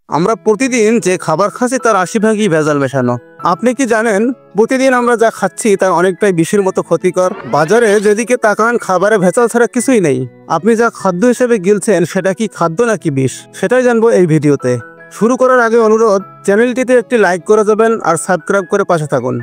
আমরা প্রতিদিন যে খাবার খাচ্ছি তার ৮০ ভাগই ভেজাল মেশানো। আপনি কি জানেন প্রতিদিন আমরা যা খাচ্ছি তার অনেকটাই বিষের মতো ক্ষতিকর। বাজারে যেদিকে তাকান খাবারে ভেজাল ছাড়া কিছুই নেই। আপনি যা খাদ্য হিসেবে গিলছেন সেটা কি খাদ্য নাকি বিষ, সেটাই জানবো এই ভিডিওতে। শুরু করার আগে অনুরোধ, চ্যানেলটিতে একটি লাইক করে যাবেন আর সাবস্ক্রাইব করে পাশে থাকুন।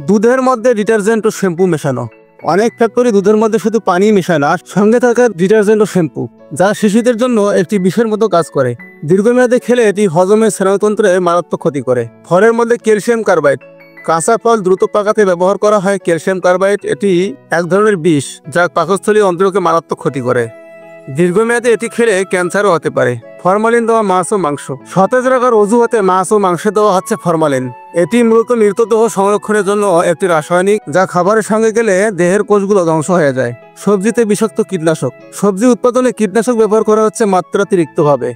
দুধের মধ্যে ডিটারজেন্ট ও শ্যাম্পু মেশানো। অনেক ফ্যাক্টরি দুধের মধ্যে শুধু পানি মেশায় না, সঙ্গে থাকা ডিটারজেন্ট ও শ্যাম্পু, যা শিশুদের জন্য একটি বিষের মতো কাজ করে। দীর্ঘমেয়াদে খেলে এটি হজমের স্নায়ুতন্ত্রে মারাত্মক ক্ষতি করে। ফলের মধ্যে ক্যালসিয়াম কার্বাইড। কাঁচা ফল দ্রুত পাকাতে ব্যবহার করা হয় ক্যালসিয়াম কার্বাইড। এটি এক ধরনের বিষ যা পাকস্থলী অন্ত্রকে মারাত্মক ক্ষতি করে। দীর্ঘমেয়াদে এটি খেলে ক্যান্সারও হতে পারে। ফরমালিন দেওয়া মাছ ও মাংস। সতেজ রাখার অজুহাতে মাছ ও মাংসে দেওয়া হচ্ছে ফরমালিন। এটি মূলত মৃতদেহ সংরক্ষণের জন্য একটি রাসায়নিক, যা খাবারের সঙ্গে গেলে দেহের কোষগুলো ধ্বংস হয়ে যায়। সবজিতে বিষাক্ত কীটনাশক। সবজি উৎপাদনে কীটনাশক ব্যবহার করা হচ্ছে মাত্রাতিরিক্তভাবে।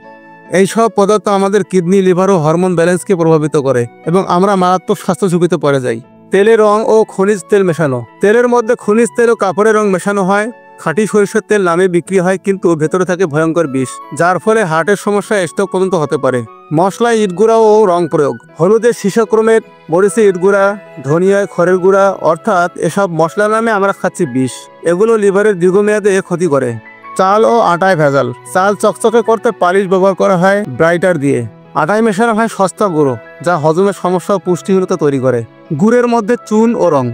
এই সব পদার্থ আমাদের কিডনি, লিভার ও হরমোন ব্যালেন্সকে প্রভাবিত করে এবং আমরা মারাত্মক স্বাস্থ্য ঝুঁকিতে পড়ে যাই। তেলের রং ও খনিজ তেল মেশানো। তেলের মধ্যে খনিজ তেল ও কাপড়ের রং মেশানো হয়। খাঁটি সরিষার তেল নামে বিক্রি হয়, কিন্তু ভেতরে থাকে ভয়ঙ্কর বিষ, যার ফলে হার্টের সমস্যা, স্ট্রোক পর্যন্ত হতে পারে। মশলায় ইটগুঁড়া ও রং প্রয়োগ। হলুদে সীসাক্রোমেট, মরিচে ইটগুঁড়া, ধনিয়ায় খড়ের গুঁড়া, অর্থাৎ এসব মশলা নামে আমরা খাচ্ছি বিষ। এগুলো লিভারের দীর্ঘমেয়াদে ক্ষতি করে। চাল ও আটায় ভেজাল। চাল চকচকে করতে পালিশ ব্যবহার করা হয় ব্রাইটার দিয়ে। আটায় মেশানো হয় সস্তা গুঁড়ো, যা হজমের সমস্যা ও পুষ্টিহীনতা তৈরি করে। গুড়ের মধ্যে চুন ও রং।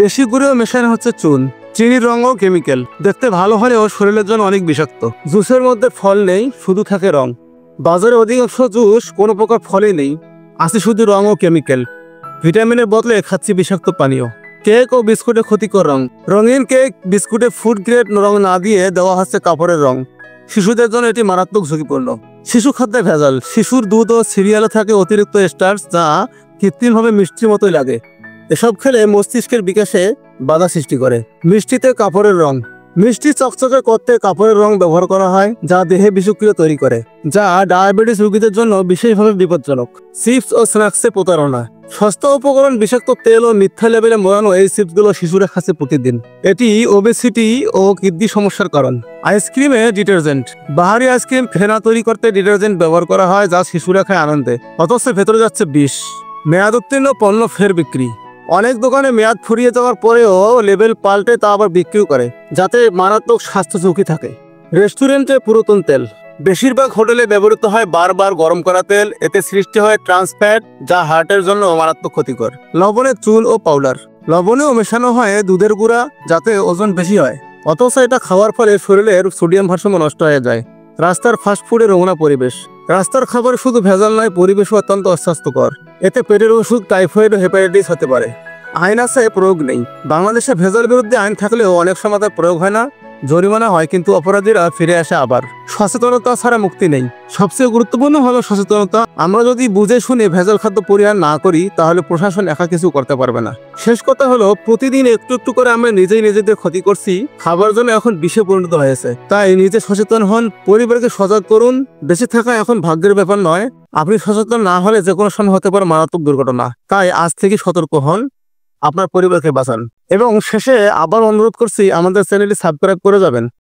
দেশি গুঁড়েও মেশানো হচ্ছে চুন, চিনির রং ও কেমিক্যাল। দেখতে ভালো হলেও শরীরের জন্য অনেক বিষাক্ত। জুসের মধ্যে ফল নেই, শুধু থাকে রং। বাজারে অধিকাংশ জুস কোনো প্রকার ফলই নেই, আছে শুধু রং ও কেমিক্যাল। ভিটামিনের বদলে খাচ্ছি বিষাক্ত পানীয়। কেক ও বিস্কুটে ক্ষতিকর রং। রঙিন কেক, বিস্কুটে ফুড গ্রেড রং না দিয়ে দেওয়া হচ্ছে কাপড়ের রং। শিশুদের জন্য এটি মারাত্মক ঝুঁকিপূর্ণ। শিশু খাদ্যে ভেজাল। শিশুর দুধ ও সিরিয়ালে থাকে অতিরিক্ত স্টার্চ, যা কৃত্রিমভাবে মিষ্টির মতোই লাগে। এসব খেলে মস্তিষ্কের বিকাশে বাধা সৃষ্টি করে। মিষ্টিতে কাপড়ের রং। মিষ্টি চকচকে করতে কাপড়ের রং ব্যবহার করা হয়, যা দেহে বিষক্রিয়া তৈরি করে, যা ডায়াবেটিস রোগীদের জন্য বিশেষভাবে বিপজ্জনক। চিপস ও স্ন্যাক্সে প্রতারণা। সস্তা উপকরণ, বিষাক্ত তেল ও মিথ্যা লেবেলে মোড়ানো এই চিপসগুলো শিশুরা খাচ্ছে প্রতিদিন। এটি ওবেসিটি ও কিডনি সমস্যার কারণ। আইসক্রিমে ডিটারজেন্ট। বাহারি আইসক্রিম, ফেনা তৈরি করতে ডিটারজেন্ট ব্যবহার করা হয়, যা শিশুরা খায় আনন্দে, অথচ ভেতরে যাচ্ছে বিষ। মেয়াদ উত্তীর্ণ পণ্য ফের বিক্রি। অনেক দোকানে মেয়াদ ফুরিয়ে যাওয়ার পরেও লেবেল পাল্টে তা আবার বিক্রিও করে, যাতে মারাত্মক স্বাস্থ্য ঝুঁকি থাকে। রেস্টুরেন্টে পুরাতন তেল। বেশিরভাগ হোটেলে ব্যবহৃত হয় বারবার গরম করা তেল। এতে সৃষ্টি হয় ট্রান্স ফ্যাট, যা হার্টের জন্য মারাত্মক ক্ষতিকর। লবণে চুন ও পাউডার। লবণেও মেশানো হয় দুধের গুঁড়া, যাতে ওজন বেশি হয়, অথচ এটা খাওয়ার ফলে শরীরের সোডিয়াম ভারসাম্য নষ্ট হয়ে যায়। রাস্তার ফাস্টফুডের নোংরা পরিবেশ। রাস্তার খাবার শুধু ভেজাল নয়, পরিবেশও অত্যন্ত অস্বাস্থ্যকর। এতে পেটের অসুখ, টাইফয়েড ও হেপাটাইটিস হতে পারে। আইন আছে, প্রয়োগ নেই। বাংলাদেশে ভেজাল বিরুদ্ধে আইন থাকলেও অনেক সময় তার প্রয়োগ হয় না। জরিমানা হয়, কিন্তু অপরাধীরা ফিরে আসে আবার। সচেতনতা ছাড়া মুক্তি নেই। সবচেয়ে গুরুত্বপূর্ণ হলো সচেতনতা। আমরা যদি বুঝে শুনে ভেজাল খাদ্য পরিহার না করি, তাহলে প্রশাসন একা কিছু করতে পারবে না। শেষ কথা হলো, প্রতিদিন একটু একটু করে আমরা নিজেই নিজেদের ক্ষতি করছি। খাবার জন্য এখন বিষে পরিণত হয়েছে। তাই নিজে সচেতন হন, পরিবারকে সজাগ করুন। বেঁচে থাকা এখন ভাগ্যের ব্যাপার নয়। আপনি সচেতন না হলে যে কোনো সময় হতে পারে মারাত্মক দুর্ঘটনা। তাই আজ থেকে সতর্ক হন, আপনার পরিবারকে বাঁচান। এবং শেষে আবার অনুরোধ করছি, আমাদের চ্যানেলটি সাবস্ক্রাইব করে যাবেন।